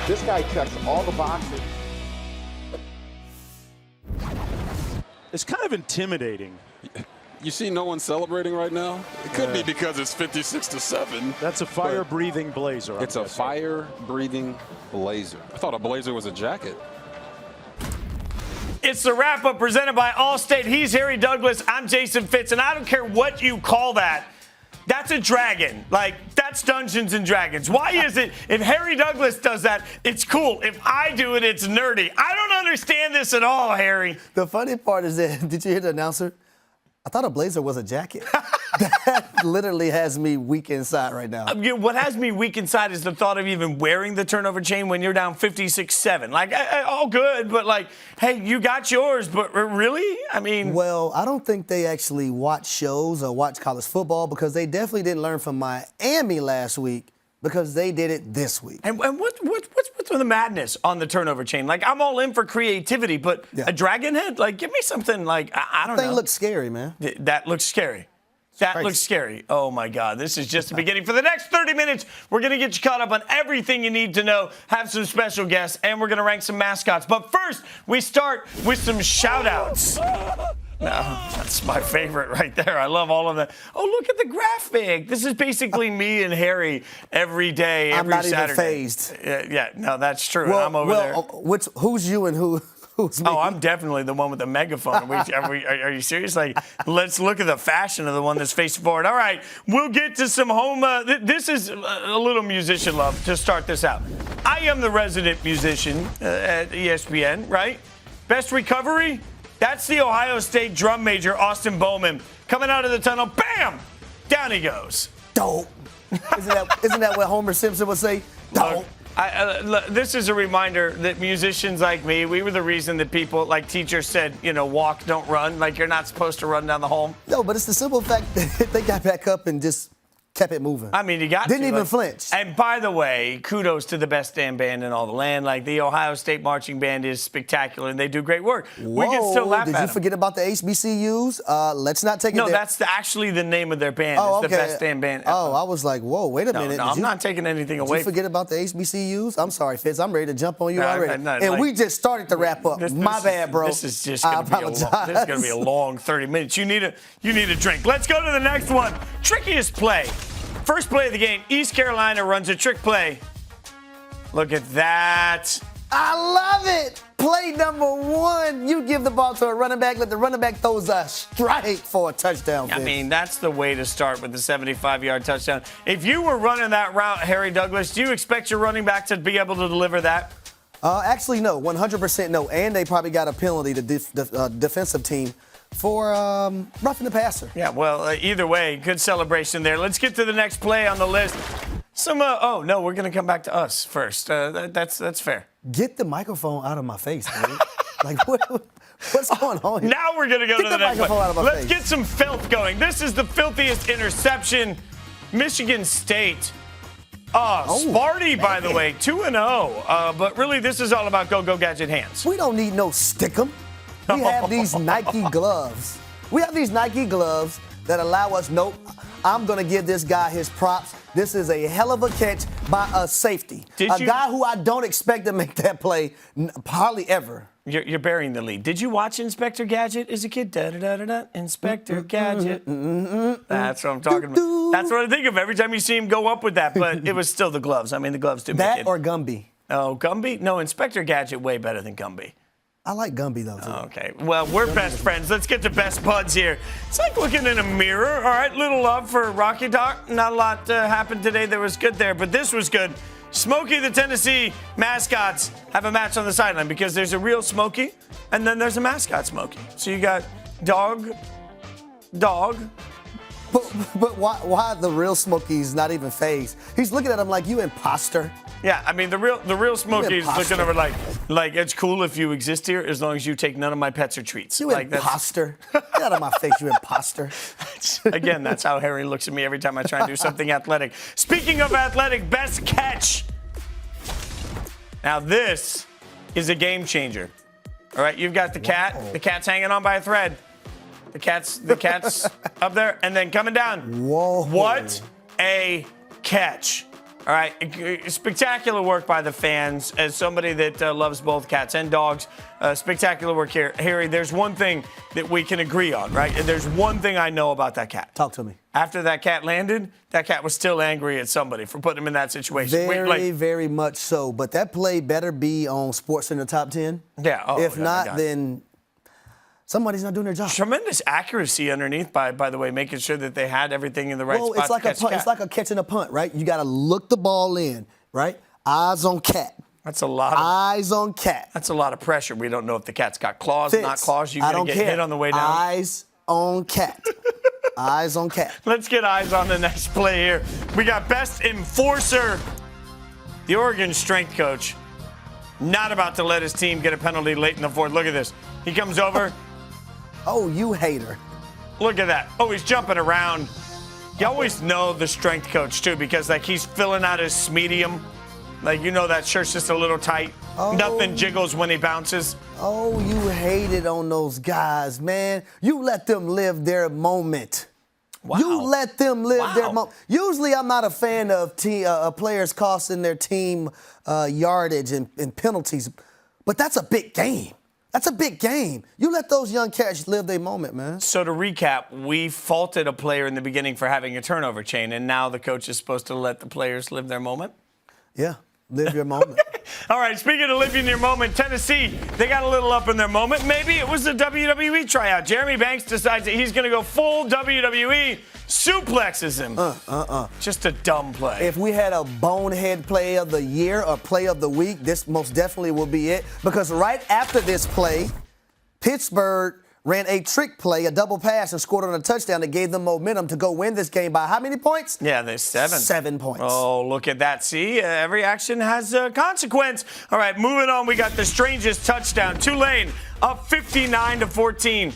This guy checks all the boxes. It's kind of intimidating. You see no one celebrating right now? It could be because it's 56-7. That's a fire-breathing blazer. It's a fire-breathing blazer. I thought a blazer was a jacket. It's the wrap-up presented by Allstate. He's Harry Douglas. I'm Jason Fitz, and I don't care what you call that. That's a dragon. Like, that's Dungeons and Dragons. Why is it if Harry Douglas does that, it's cool. If I do it, it's nerdy. I don't understand this at all, Harry. The funny part is that, did you hear the announcer? I thought a blazer was a jacket. That literally has me weak inside right now. What has me weak inside is the thought of even wearing the turnover chain when you're down 56-7. Like, all good, but like, hey, you got yours, but really? I mean. Well, I don't think they actually watch shows or watch college football because they definitely didn't learn from Miami last week because they did it this week. And what's the madness on the turnover chain? Like, I'm all in for creativity, but a dragon head? Like, give me something like, I don't know. That thing looks scary, man. That looks scary. That looks scary. Oh, my God. This is just the beginning. For the next 30 minutes, we're going to get you caught up on everything you need to know, have some special guests, and we're going to rank some mascots. But first, we start with some shout-outs. No, that's my favorite right there. I love all of that. Oh, look at the graphic. This is basically me and Harry every day, every Saturday. I'm not even phased. Yeah, no, that's true. Well, I'm over there. Who's you and who's me? Oh, I'm definitely the one with the megaphone. Are you serious? Like, let's look at the fashion of the one that's facing forward. All right, we'll get to some home. This is a little musician love to start this out. I am the resident musician at ESPN, right? Best recovery? That's the Ohio State drum major, Austin Bowman, coming out of the tunnel. Bam! Down he goes. Dope. Isn't that what Homer Simpson would say? Dope. This is a reminder that musicians like me, we were the reason that people, like teachers said, walk, don't run. Like, you're not supposed to run down the home. No, but it's the simple fact that they got back up and just kept it moving. I mean, you got Didn't even flinch. And by the way, kudos to the best damn band in all the land. Like, the Ohio State Marching Band is spectacular, and they do great work. Whoa, we can still laugh at them. Did you forget about the HBCUs? Let's not take it there. No, that's actually the name of their band. Oh, it's the best damn band ever. Oh, I was like, whoa, wait a minute. No, I'm not taking anything away. Did you forget about the HBCUs? I'm sorry, Fitz. I'm ready to jump on you already. We just started to wrap up. My bad, bro. This is just going to be a long 30 minutes. You need a drink. Let's go to the next one. Trickiest play. First play of the game, East Carolina runs a trick play. Look at that. I love it. Play number one. You give the ball to a running back, let the running back throws a strike for a touchdown. I mean, that's the way to start with the 75-yard touchdown. If you were running that route, Harry Douglas, do you expect your running back to be able to deliver that? Actually, no. 100% no. And they probably got a penalty, the defensive team, for roughing the passer. Yeah, well, either way, good celebration there. Let's get to the next play on the list. Oh, no, we're going to come back to us first. That's fair. Get the microphone out of my face, man. Like, what's going on here? Now we're going to go to the next play. Out of my Let's face. get some filth going. This is the filthiest interception. Michigan State. Sparty, by the way, 2-0. But really, this is all about go gadget hands. We don't need no stick-em. We have these Nike gloves. We have these Nike gloves that allow us, I'm going to give this guy his props. This is a hell of a catch by a safety. Guy who I don't expect to make that play hardly ever. You're burying the lead. Did you watch Inspector Gadget as a kid? Da-da-da-da-da. Inspector Gadget. That's what I'm talking about. That's what I think of every time you see him go up with that. But it was still the gloves. I mean, the gloves do make it. That or Gumby? Oh, Gumby? No, Inspector Gadget way better than Gumby. I like Gumby, though, too. Okay. Well, we're best friends. Let's get to best buds here. It's like looking in a mirror. All right, little love for Rocky Talk. Not a lot happened today that was good there, but this was good. Smokey, the Tennessee Mascots have a match on the sideline because there's a real Smokey, and then there's a mascot Smokey. So you got dog. But why the real Smokey's not even phased? He's looking at him like, you imposter. Yeah, I mean, the real Smokey's looking over like it's cool if you exist here as long as you take none of my pets or treats. You imposter. Get out of my face, you imposter. Again, that's how Harry looks at me every time I try and do something athletic. Speaking of athletic, best catch. Now, this is a game changer. All right, you've got the cat. Whoa. The cat's hanging on by a thread. The cat's up there and then coming down. Whoa. What a catch. All right, spectacular work by the fans. As somebody that loves both cats and dogs, spectacular work here. Harry, there's one thing that we can agree on, right? There's one thing I know about that cat. Talk to me. After that cat landed, that cat was still angry at somebody for putting him in that situation. Very much so. But that play better be on SportsCenter Top 10. Yeah. Oh, if not, then somebody's not doing their job. Tremendous accuracy underneath, by the way, making sure that they had everything in the right spot. It's like it's like a catch and a punt, right? You got to look the ball in, right? Eyes on cat. That's a lot. Eyes on cat. That's a lot of pressure. We don't know if the cat's got claws, Fitz, not claws. You're going to get care. hit on the way down. Eyes on cat. Eyes on cat. Let's get eyes on the next play here. We got best enforcer. The Oregon strength coach not about to let his team get a penalty late in the fourth. Look at this. He comes over. Oh, you hater. Look at that. Oh, he's jumping around. You always know the strength coach, too, because, like, he's filling out his medium. Like, you know that shirt's just a little tight. Oh. Nothing jiggles when he bounces. Oh, you hated on those guys, man. You let them live their moment. Wow. You let them live their moment. Usually I'm not a fan of players costing their team yardage and penalties, but that's a big game. That's a big game. You let those young cats live their moment, man. So to recap, we faulted a player in the beginning for having a turnover chain, and now the coach is supposed to let the players live their moment? Yeah, live your moment. All right, speaking of living your moment, Tennessee, they got a little up in their moment. Maybe it was the WWE tryout. Jeremy Banks decides that he's going to go full WWE, suplexes him. Just a dumb play. If we had a bonehead play of the year or play of the week, this most definitely will be it. Because right after this play, Pittsburgh ran a trick play, a double pass, and scored on a touchdown that gave them momentum to go win this game by how many points? Yeah, there's 7. 7 points. Oh, look at that. See, every action has a consequence. All right, moving on. We got the strangest touchdown. Tulane up 59-14.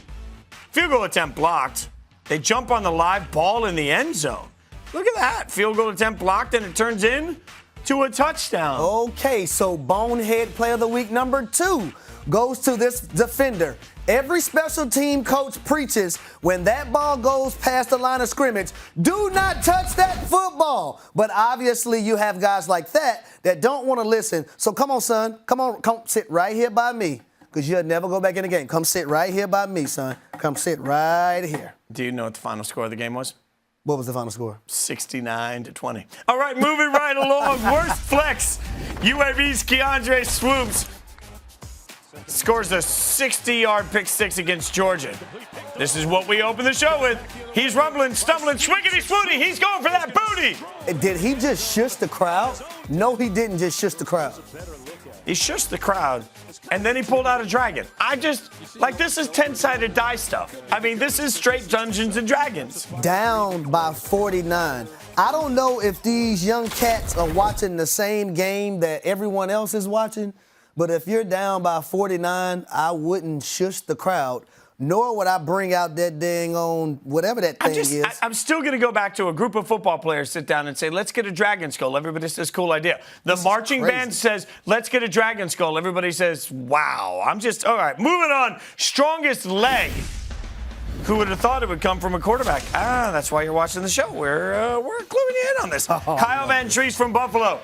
Field goal attempt blocked. They jump on the live ball in the end zone. Look at that. Field goal attempt blocked, and it turns in to a touchdown. Okay, so bonehead play of the week number 2 goes to this defender. Every special team coach preaches when that ball goes past the line of scrimmage, do not touch that football. But obviously you have guys like that don't want to listen. So come on, son. Come sit right here by me because you'll never go back in the game. Come sit right here by me, son. Come sit right here. Do you know what the final score of the game was? What was the final score? 69-20. All right, moving right along. Worst flex. UAB's Keandre Swoops scores a 60-yard pick six against Georgia. This is what we open the show with. He's rumbling, stumbling, swiggity swooty. He's going for that booty. Did he just shush the crowd? No, he didn't just shush the crowd. He shushed the crowd, and then he pulled out a dragon. This is 10-sided die stuff. I mean, this is straight Dungeons and Dragons. Down by 49. I don't know if these young cats are watching the same game that everyone else is watching, but if you're down by 49, I wouldn't shush the crowd, nor would I bring out that dang on whatever that thing is. I'm still going to go back to a group of football players sit down and say, let's get a dragon skull. Everybody says, cool idea. The marching band says, let's get a dragon skull. Everybody says, wow. All right, moving on. Strongest leg. Who would have thought it would come from a quarterback? That's why you're watching the show. We're cluing you in on this. Kyle Van Treese from Buffalo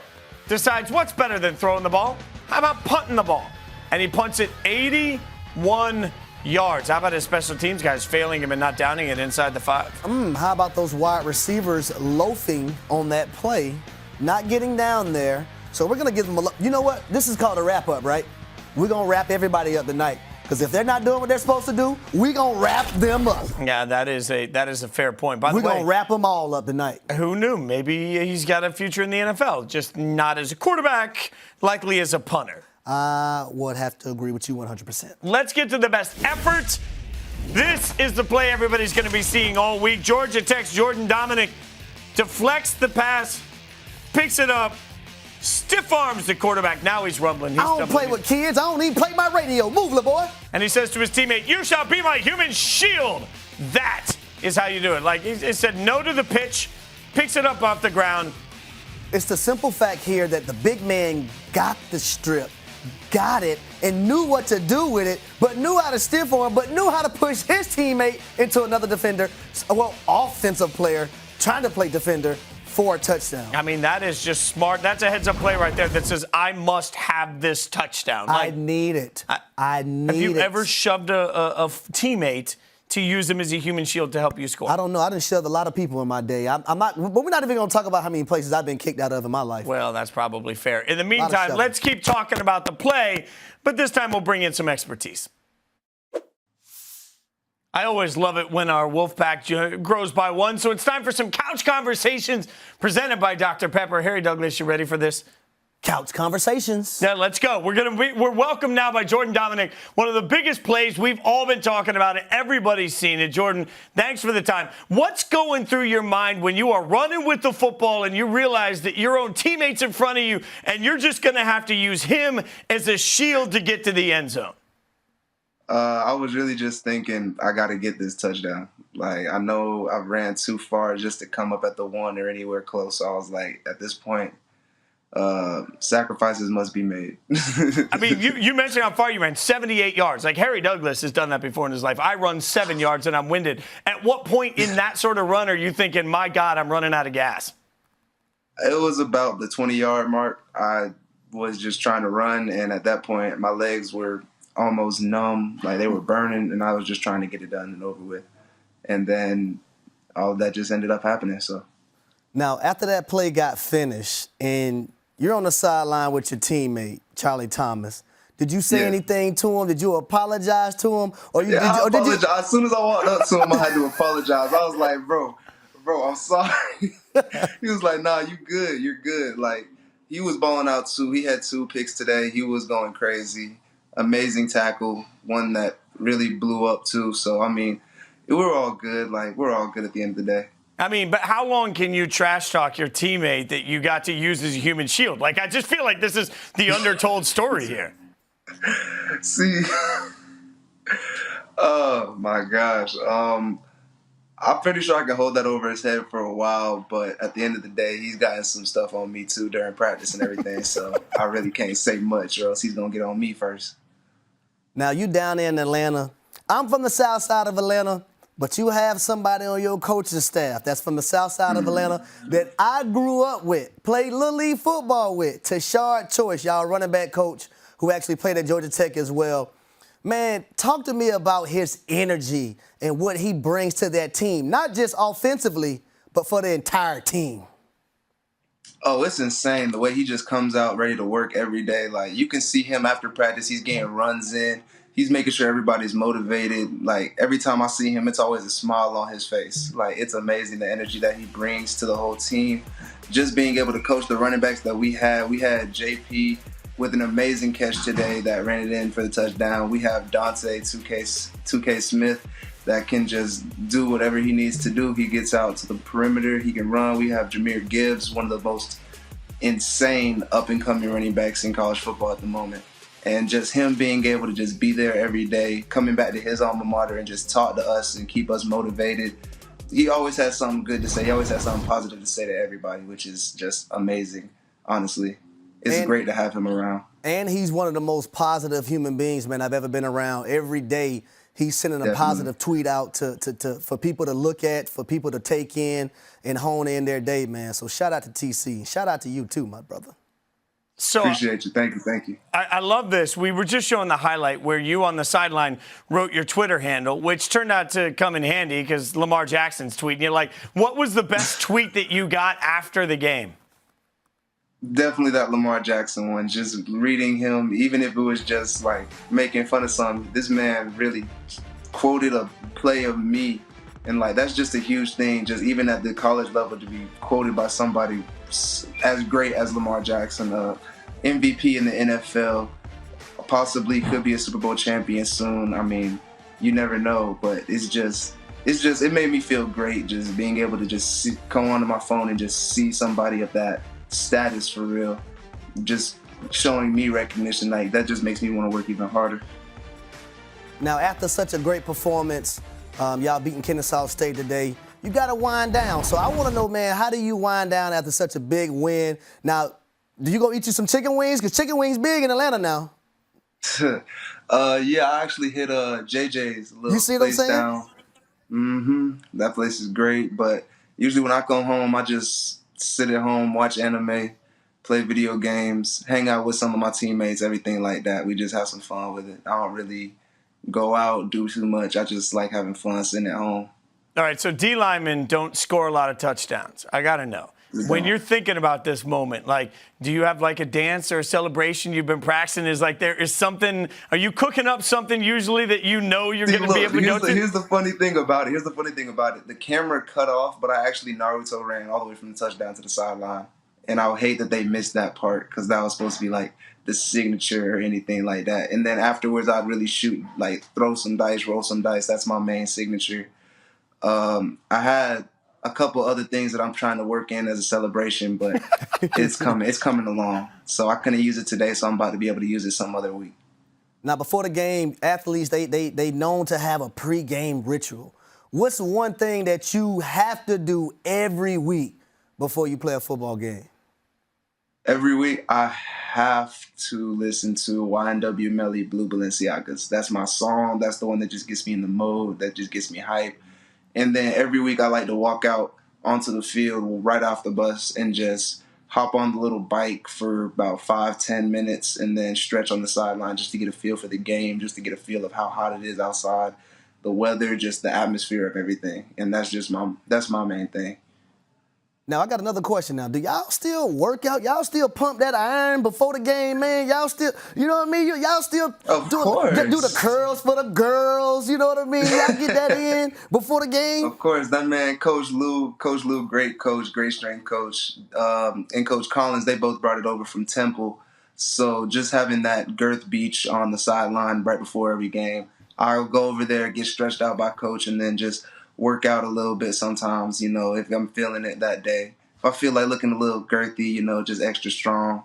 decides what's better than throwing the ball? How about punting the ball? And he punts it 81 yards. How about his special teams guys failing him and not downing it inside the 5? How about those wide receivers loafing on that play, not getting down there? So we're going to give them you know what? This is called a wrap-up, right? We're going to wrap everybody up tonight. Because if they're not doing what they're supposed to do, we're going to wrap them up. Yeah, that is a fair point. By the way, we're going to wrap them all up tonight. Who knew? Maybe he's got a future in the NFL, just not as a quarterback, likely as a punter. I would have to agree with you 100%. Let's get to the best effort. This is the play everybody's going to be seeing all week. Georgia Tech's Jordan Dominic deflects the pass, picks it up, stiff arms the quarterback. Now he's rumbling. I don't play with kids. I don't even play my radio. Move, little boy. And he says to his teammate, you shall be my human shield. That is how you do it. Like he said no to the pitch, picks it up off the ground. It's the simple fact here that the big man got the strip, got it, and knew what to do with it, but knew how to stiff arm, but knew how to push his teammate into another defender. Well, offensive player trying to play defender, for a touchdown. I mean, that is just smart. That's a heads-up play right there that says, I must have this touchdown. I need it. I need it. Have you ever shoved a teammate to use them as a human shield to help you score? I don't know. I done shoved a lot of people in my day. I'm not, but we're not even going to talk about how many places I've been kicked out of in my life. Well, that's probably fair. In the meantime, let's keep talking about the play, but this time we'll bring in some expertise. I always love it when our Wolfpack grows by one, so it's time for some couch conversations presented by Dr. Pepper. Harry Douglas, you ready for this? Couch conversations. Yeah, let's go. We're welcomed now by Jordan Dominic, one of the biggest plays we've all been talking about it. Everybody's seen it. Jordan, thanks for the time. What's going through your mind when you are running with the football and you realize that your own teammate's in front of you and you're just going to have to use him as a shield to get to the end zone? I was really just thinking, I got to get this touchdown. Like, I know I've ran too far just to come up at the one or anywhere close. So I was like, at this point, sacrifices must be made. I mean, you mentioned how far you ran, 78 yards. Like, Harry Douglas has done that before in his life. I run 7 yards and I'm winded. At what point in that sort of run are you thinking, my God, I'm running out of gas? It was about the 20-yard mark. I was just trying to run, and at that point, my legs were almost numb, like they were burning, and I was just trying to get it done and over with. And then all of that just ended up happening. So now, after that play got finished and you're on the sideline with your teammate, Charlie Thomas, did you say anything to him? Did you apologize to him? I apologized. As soon as I walked up to him, I had to apologize. I was like, bro, I'm sorry. He was like, nah, you good. You're good. Like, he was balling out too. He had 2 picks today. He was going crazy. Amazing tackle, one that really blew up too. So, I mean, we're all good. Like, we're all good at the end of the day. I mean, but how long can you trash talk your teammate that you got to use as a human shield? Like, I just feel like this is the undertold story here. See, oh my gosh. I'm pretty sure I can hold that over his head for a while, but at the end of the day, he's gotten some stuff on me too during practice and everything, so I really can't say much or else he's going to get on me first. Now, you down there in Atlanta. I'm from the south side of Atlanta, but you have somebody on your coaching staff that's from the south side of Atlanta that I grew up with, played Little League football with, Tashard Choice, y'all running back coach, who actually played at Georgia Tech as well. Man, talk to me about his energy and what he brings to that team, not just offensively, but for the entire team. Oh, it's insane the way he just comes out ready to work every day. Like, you can see him after practice. He's getting runs in. He's making sure everybody's motivated. Like, every time I see him, it's always a smile on his face. Like, it's amazing the energy that he brings to the whole team. Just being able to coach the running backs that we had. We had JP with an amazing catch today that ran it in for the touchdown. We have Dante 2K Smith that can just do whatever he needs to do. He gets out to the perimeter. He can run. We have Jahmyr Gibbs, one of the most insane up-and-coming running backs in college football at the moment. And just him being able to just be there every day, coming back to his alma mater and just talk to us and keep us motivated. He always has something good to say. He always has something positive to say to everybody, which is just amazing, honestly. It's great to have him around. And he's one of the most positive human beings, man, I've ever been around. Every day he's sending a positive tweet out for people to look at, for people to take in and hone in their day, man. So shout out to TC. Shout out to you too, my brother. So appreciate you. Thank you. I love this. We were just showing the highlight where you on the sideline wrote your Twitter handle, which turned out to come in handy because Lamar Jackson's tweeting. You're like, what was the best tweet that you got after the game? Definitely that Lamar Jackson one. Just reading him, even if it was just like making fun of something, this man really quoted a play of me. And like, that's just a huge thing, just even at the college level, to be quoted by somebody as great as Lamar Jackson, MVP in the NFL, possibly could be a Super Bowl champion soon. I mean, you never know, but it made me feel great just being able to just go onto my phone and just see somebody of that status for real, just showing me recognition. Like, that just makes me want to work even harder. Now, after such a great performance, y'all beating Kennesaw State today, you got to wind down. So I want to know, man, how do you wind down after such a big win? Now, do you go eat you some chicken wings? Because chicken wings big in Atlanta now. Yeah, I actually hit JJ's little you see what place I'm saying? down. That place is great, but usually when I come home, I just sit at home, watch anime, play video games, hang out with some of my teammates, everything like that. We just have some fun with it. I don't really go out, do too much. I just like having fun sitting at home. All right, so D linemen don't score a lot of touchdowns. I got to know. When you're thinking about this moment, like, do you have like a dance or a celebration you've been practicing? Is like there is something, are you cooking up something usually that you know you're going to be able to go to? Here's the funny thing about it. The camera cut off, but I actually Naruto ran all the way from the touchdown to the sideline. And I would hate that they missed that part because that was supposed to be like the signature or anything like that. And then afterwards, I'd really shoot, like throw some dice, roll some dice. That's my main signature. I had a couple other things that I'm trying to work in as a celebration, but it's coming along. So I couldn't use it today, so I'm about to be able to use it some other week. Now, before the game, athletes, they known to have a pre-game ritual. What's one thing that you have to do every week before you play a football game? Every week, I have to listen to YNW Melly Blue Balenciagas. That's my song. That's the one that just gets me in the mode, that just gets me hyped. And then every week I like to walk out onto the field right off the bus and just hop on the little bike for about 5-10 minutes and then stretch on the sideline just to get a feel for the game, just to get a feel of how hot it is outside, the weather, just the atmosphere of everything. And that's my main thing. Now, I got another question now. Do y'all still work out? Y'all still pump that iron before the game, man? Y'all still, you know what I mean? Y'all still do the curls for the girls, you know what I mean? Y'all get that in before the game? Of course. That man, Coach Lou, great coach, great strength coach, and Coach Collins, they both brought it over from Temple. So just having that girth beach on the sideline right before every game, I'll go over there, get stretched out by Coach, and then just work out a little bit sometimes, you know, if I'm feeling it that day. If I feel like looking a little girthy, you know, just extra strong,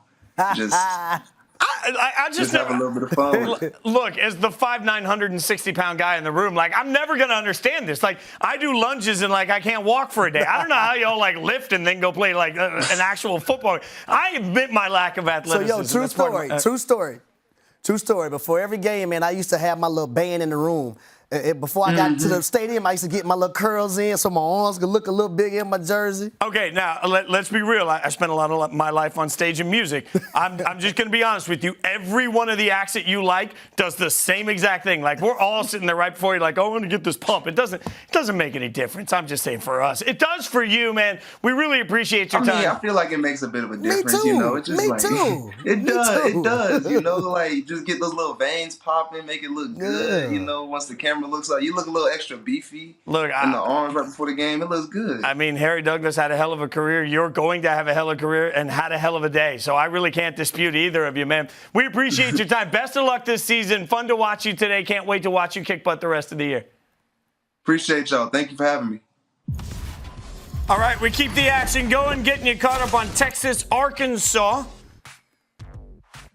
just I just have a little bit of fun. Look, as the 5'9", 160-pound guy in the room, like, I'm never going to understand this. Like, I do lunges and, like, I can't walk for a day. I don't know how y'all, like, lift and then go play, like, an actual football. I admit my lack of athleticism. So, true story. Before every game, man, I used to have my little band in the room. Before I got to the stadium, I used to get my little curls in so my arms could look a little big in my jersey. Okay, now let's be real. I spent a lot of my life on stage and music. I'm just going to be honest with you. Every one of the acts that you like does the same exact thing. Like, we're all sitting there right before you, like, oh, I want to get this pump. It doesn't make any difference. I'm just saying for us. It does for you, man. We really appreciate your time. I feel like it makes a bit of a difference. Me too. You know, it's just It does. You know, like, just get those little veins popping, make it look good. You know, once the camera looks like you look a little extra beefy. Look, in the arms right before the game, it looks good. I mean, Harry Douglas had a hell of a career. You're going to have a hell of a career and had a hell of a day. So I really can't dispute either of you, man. We appreciate your time. Best of luck this season. Fun to watch you today. Can't wait to watch you kick butt the rest of the year. Appreciate y'all. Thank you for having me. All right, we keep the action going, getting you caught up on Texas, Arkansas.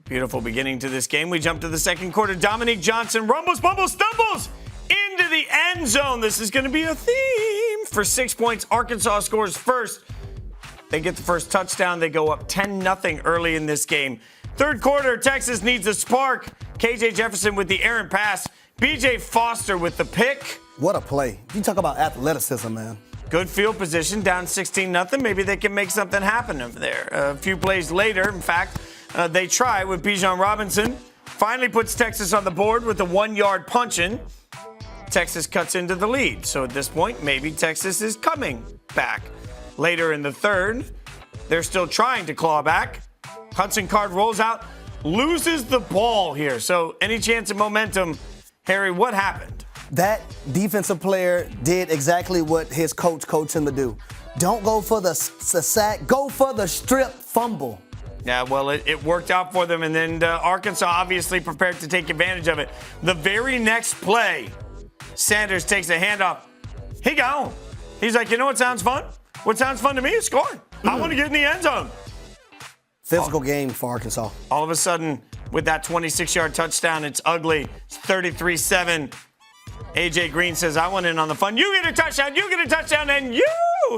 Beautiful beginning to this game. We jump to the second quarter. Dominic Johnson rumbles, bumbles, stumbles into the end zone. This is going to be a theme. For 6 points, Arkansas scores first. They get the first touchdown. They go up 10-0 early in this game. Third quarter, Texas needs a spark. KJ Jefferson with the errant pass. BJ Foster with the pick. What a play. You talk about athleticism, man. Good field position, down 16-0. Maybe they can make something happen over there. A few plays later, in fact, they try with Bijan Robinson. Finally puts Texas on the board with a 1-yard punch-in. Texas cuts into the lead. So at this point, maybe Texas is coming back. Later in the third, they're still trying to claw back. Hudson Card rolls out, loses the ball here. So any chance of momentum, Harry, what happened? That defensive player did exactly what his coach coached him to do. Don't go for the sack, go for the strip fumble. Yeah, well, it worked out for them, and then Arkansas obviously prepared to take advantage of it. The very next play, Sanders takes a handoff. He gone. He's like, you know what sounds fun? What sounds fun to me is scoring. I want to get in the end zone. Physical game for Arkansas. All of a sudden, with that 26-yard touchdown, it's ugly. It's 33-7. A.J. Green says, I want in on the fun. You get a touchdown, you get a touchdown, and you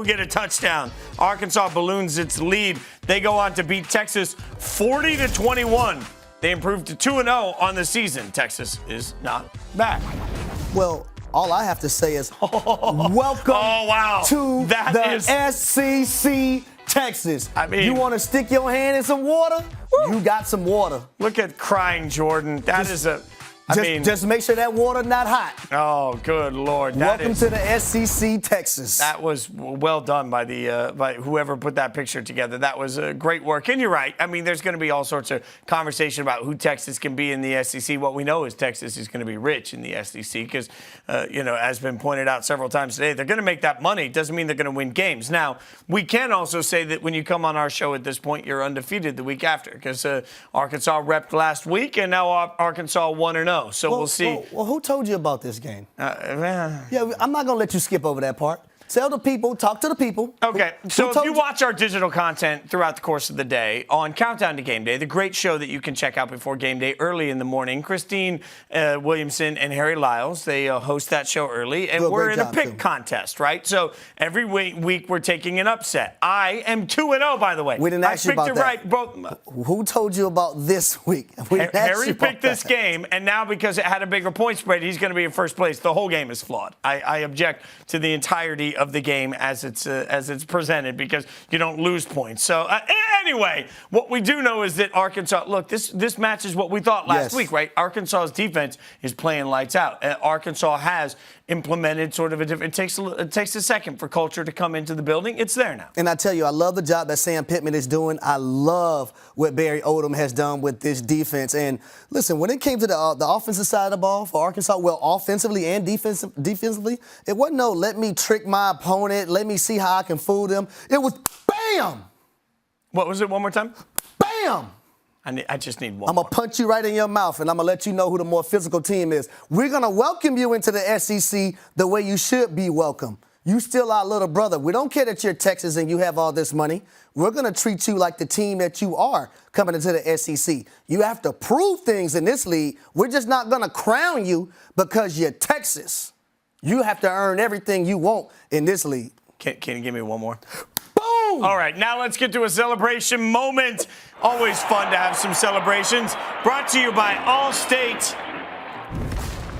get a touchdown. Arkansas balloons its lead. They go on to beat Texas 40-21. They improved to 2-0 on the season. Texas is not back. Well, all I have to say is welcome to the SEC Texas. I mean, you want to stick your hand in some water? You got some water. Look at crying Jordan. Just make sure that water not hot. Oh, good Lord. Welcome to the SEC, Texas. That was well done by by whoever put that picture together. That was great work. And you're right. I mean, there's going to be all sorts of conversation about who Texas can be in the SEC. What we know is Texas is going to be rich in the SEC because, as been pointed out several times today, they're going to make that money. Doesn't mean they're going to win games. Now, we can also say that when you come on our show at this point, you're undefeated the week after because Arkansas repped last week, and now Arkansas 1-0. So we'll see. Well, who told you about this game? Yeah, I'm not going to let you skip over that part. Tell the people, talk to the people. Okay, so if you watch our digital content throughout the course of the day on Countdown to Game Day, the great show that you can check out before game day early in the morning, Christine Williamson and Harry Lyles, they host that show early, and we're in a pick contest, right? So every week we're taking an upset. I am 2-0, by the way. We didn't ask you about that. I picked it right. Who told you about this week? Harry picked this game, and now because it had a bigger point spread, he's going to be in first place. The whole game is flawed. I object to the entirety of the game as it's presented because you don't lose points. So anyway, what we do know is that Arkansas, look, this matches what we thought last week, right? Arkansas's defense is playing lights out. Arkansas has implemented sort of a different, it takes a second for culture to come into the building. It's there now. And I tell you, I love the job that Sam Pittman is doing. I love what Barry Odom has done with this defense. And listen, when it came to the offensive side of the ball for Arkansas, well, offensively and defensively, it wasn't no let me trick my opponent, let me see how I can fool them. It was bam! What was it? One more time? Bam! I just need one. I'm going to punch you right in your mouth, and I'm going to let you know who the more physical team is. We're going to welcome you into the SEC the way you should be welcome. You still our little brother. We don't care that you're Texas and you have all this money. We're going to treat you like the team that you are coming into the SEC. You have to prove things in this league. We're just not going to crown you because you're Texas. You have to earn everything you want in this league. Can you give me one more? Boom! All right, now let's get to a celebration moment. Always fun to have some celebrations. Brought to you by Allstate.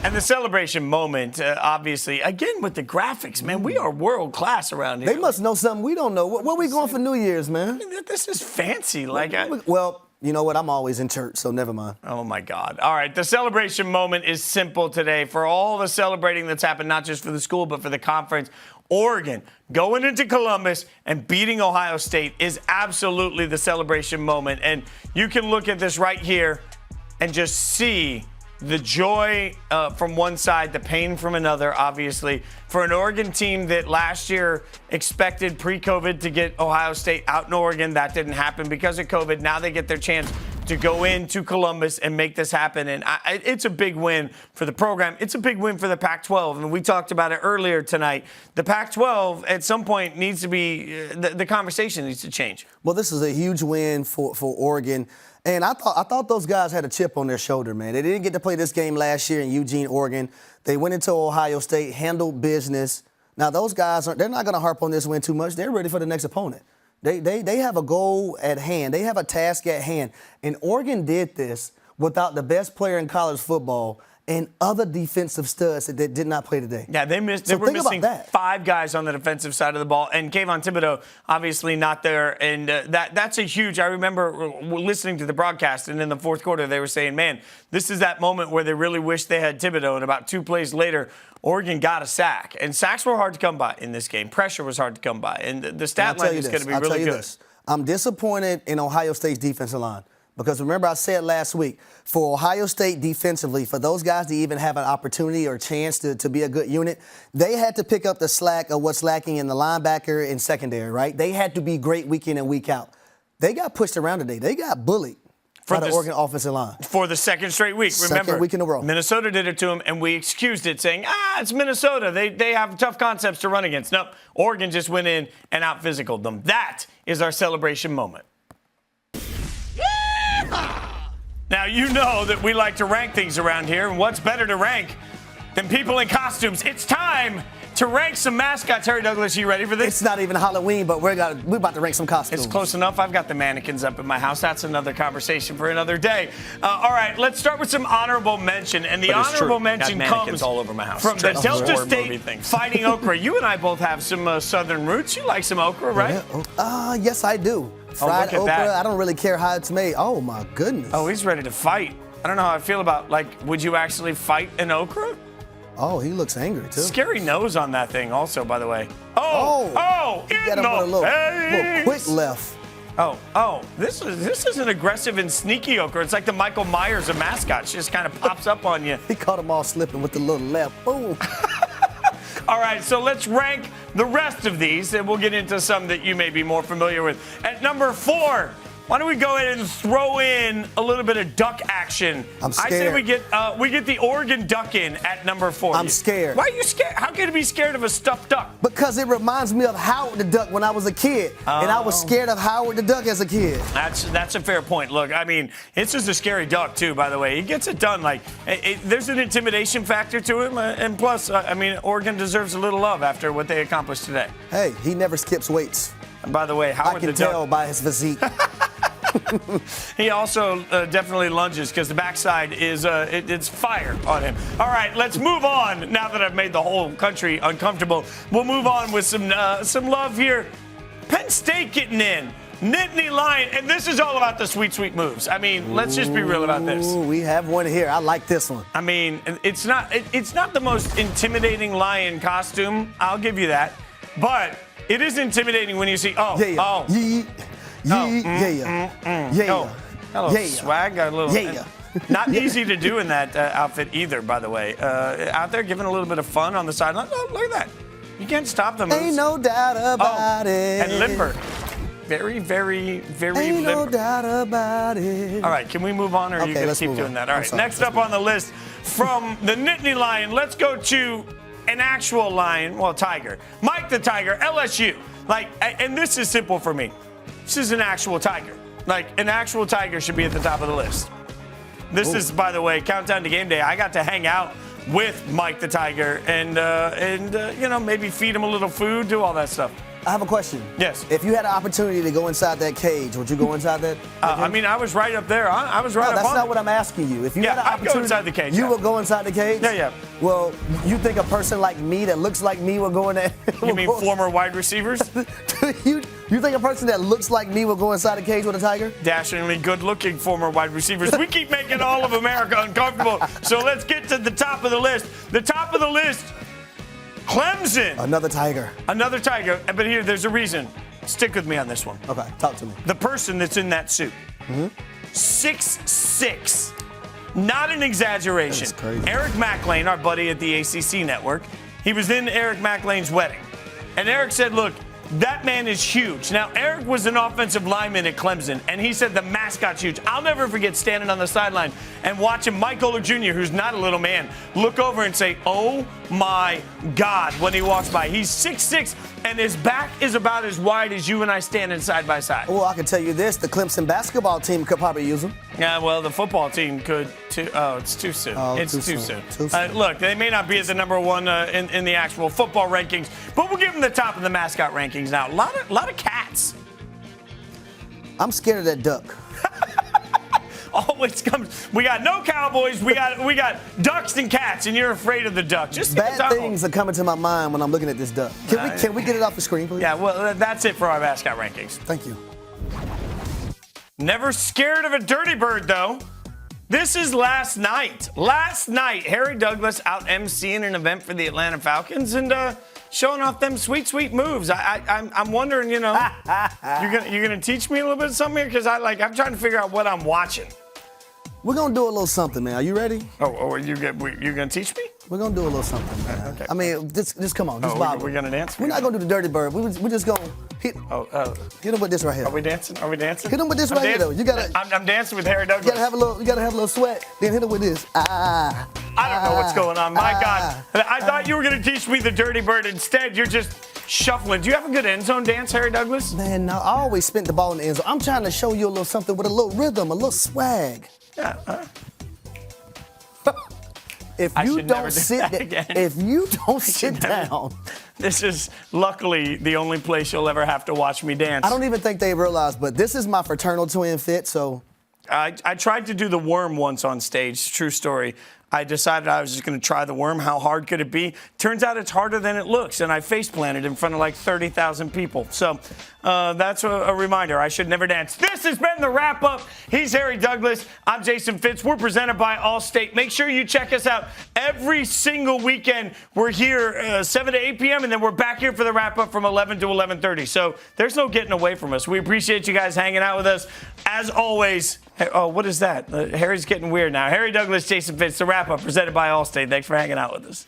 And the celebration moment, obviously, again with the graphics, man, we are world class around here. They must know something we don't know. Where we going for New Year's, man? This is fancy. Well, you know what? I'm always in church, so never mind. Oh, my God. All right, the celebration moment is simple today. For all the celebrating that's happened, not just for the school, but for the conference, Oregon going into Columbus and beating Ohio State is absolutely the celebration moment. And you can look at this right here and just see the joy from one side, the pain from another, obviously. For an Oregon team that last year expected pre-COVID to get Ohio State out in Oregon, that didn't happen because of COVID. Now they get their chance to go into Columbus and make this happen. And it's a big win for the program. It's a big win for the Pac-12. And we talked about it earlier tonight. The Pac-12 at some point needs to be, the conversation needs to change. Well, this is a huge win for Oregon. And I thought those guys had a chip on their shoulder, man. They didn't get to play this game last year in Eugene, Oregon. They went into Ohio State, handled business. Now, those guys, they're not going to harp on this win too much. They're ready for the next opponent. They have a goal at hand. They have a task at hand. And Oregon did this without the best player in college football and other defensive studs that did not play today. Yeah, they were missing 5 guys on the defensive side of the ball, and Kayvon Thibodeau obviously not there. And that's a huge. I remember listening to the broadcast, and in the fourth quarter they were saying, "Man, this is that moment where they really wish they had Thibodeau." And about 2 plays later, Oregon got a sack, and sacks were hard to come by in this game. Pressure was hard to come by, and the stat line is going to be really good. I'm disappointed in Ohio State's defensive line. Because remember I said last week, for Ohio State defensively, for those guys to even have an opportunity or a chance to be a good unit, they had to pick up the slack of what's lacking in the linebacker and secondary, right? They had to be great week in and week out. They got pushed around today. They got bullied by the Oregon offensive line. For the second straight week. Remember, second week in a row. Minnesota did it to them, and we excused it, saying, it's Minnesota. They have tough concepts to run against. Nope, Oregon just went in and out-physicaled them. That is our celebration moment. Now, you know that we like to rank things around here, and what's better to rank than people in costumes. It's time to rank some mascots. Harry Douglas, you ready for this? It's not even Halloween, but we're about to rank some costumes. It's close enough. I've got the mannequins up in my house. That's another conversation for another day. All right, let's start with some honorable mention. And the honorable mention comes all over my house. from the Delta State Fighting Okra. You and I both have some southern roots. You like some okra, right? Yes, I do. Fried look at okra. that. I don't really care how it's made. Oh, my goodness. Oh, he's ready to fight. I don't know how I feel about, would you actually fight an okra? Oh, he looks angry, too. Scary nose on that thing also, by the way. Get him with a little quick left. This is an aggressive and sneaky okra. It's like the Michael Myers of mascots. She just kind of pops up on you. He caught them all slipping with the little left. Boom. All right, so let's rank the rest of these, and we'll get into some that you may be more familiar with. At number 4, why don't we go ahead and throw in a little bit of duck action? I'm scared. I say we get the Oregon duck in at number 4. I'm scared. Why are you scared? How can you be scared of a stuffed duck? Because it reminds me of Howard the Duck when I was a kid. And I was scared of Howard the Duck as a kid. That's a fair point. Look, I mean, it's just a scary duck, too, by the way. He gets it done. There's an intimidation factor to him. And plus, Oregon deserves a little love after what they accomplished today. Hey, he never skips weights. And by the way, Howard the Duck. I can tell by his physique. He also definitely lunges because the backside is it's fire on him. All right, let's move on. Now that I've made the whole country uncomfortable, we'll move on with some love here. Penn State getting in. Nittany Lion, and this is all about the sweet, sweet moves. I mean, let's just be real about this. We have one here. I like this one. I mean, it's not the most intimidating lion costume. I'll give you that, but it is intimidating when you see Hello, swag. Got a little. Not easy to do in that outfit either, by the way. Out there giving a little bit of fun on the sideline. Oh, look at that. You can't stop the moves. Ain't no doubt about it. And limber. Very, very, very Ain't limber. no doubt about it. All right, can we move on, or are you going to keep doing that? All right, next up on the list from the Nittany Lion, let's go to an actual lion, tiger. Mike the Tiger, LSU. And this is simple for me. This is an actual tiger. An actual tiger should be at the top of the list. This is, by the way, countdown to game day. I got to hang out with Mike the Tiger and maybe feed him a little food, do all that stuff. I have a question. Yes. If you had an opportunity to go inside that cage, would you go inside that? I was right up there. I was right up on it. That's not what I'm asking you. If you had an opportunity, I'd go inside the cage. You would go inside the cage? Yeah. Well, you think a person like me that looks like me will go in there? You mean former wide receivers? You think a person that looks like me will go inside the cage with a tiger? Dashingly good-looking former wide receivers. We keep making all of America uncomfortable. So let's get to the top of the list. The top of the list, Clemson. Another tiger. Another tiger. But here, there's a reason. Stick with me on this one. Okay, talk to me. The person that's in that suit. 6'6". Not an exaggeration. That's crazy. Eric McLean, our buddy at the ACC network, he was in Eric McLean's wedding. And Eric said, look, that man is huge. Now, Eric was an offensive lineman at Clemson, and he said the mascot's huge. I'll never forget standing on the sideline and watching Mike Oler Jr., who's not a little man, look over and say, oh, my God, when he walks by. He's 6'6", and his back is about as wide as you and I standing side by side. Well, I can tell you this. The Clemson basketball team could probably use him. Yeah, well, the football team could, too. Oh, it's too soon. It's too soon. Look, they may not be at the number one in the actual football rankings, but we'll give them the top of the mascot rankings now. A lot of cats. I'm scared of that duck. Always comes. We got no Cowboys. We got ducks and cats, and you're afraid of the duck. Just bad things are coming to my mind when I'm looking at this duck. Can we get it off the screen, please? Yeah. Well, that's it for our mascot rankings. Thank you. Never scared of a dirty bird, though. This is last night. Last night, Harry Douglas out emceeing an event for the Atlanta Falcons and showing off them sweet, sweet moves. I'm wondering, you're gonna teach me a little bit of something here because I'm trying to figure out what I'm watching. We're gonna do a little something, man. Are you ready? You're gonna teach me? We're gonna do a little something, man. Okay. I mean, just come on, just we're gonna dance. We're not gonna do the dirty bird. We're just gonna hit him with this right here. Are we dancing? Hit him with this right here, though. You gotta. I'm dancing with Harry Douglas. You gotta have a little sweat. Then hit him with this. I don't know what's going on. My God, I thought you were gonna teach me the dirty bird. Instead, you're just shuffling. Do you have a good end zone dance, Harry Douglas? Man, no, I always spent the ball in the end zone. I'm trying to show you a little something with a little rhythm, a little swag. Yeah. if I you should never don't do sit that again. if you don't sit down, This is luckily the only place you'll ever have to watch me dance. I don't even think they realize, but this is my fraternal twin Fitz, so. I tried to do the worm once on stage. True story. I decided I was just going to try the worm. How hard could it be? Turns out it's harder than it looks, and I face planted in front of like 30,000 people. So that's a reminder. I should never dance. This has been the wrap up. He's Harry Douglas. I'm Jason Fitz. We're presented by Allstate. Make sure you check us out every single weekend. We're here 7 to 8 p.m., and then we're back here for the wrap up from 11 to 11:30. So there's no getting away from us. We appreciate you guys hanging out with us. As always, oh, what is that? Harry's getting weird now. Harry Douglas, Jason Fitz, the wrap up presented by Allstate. Thanks for hanging out with us.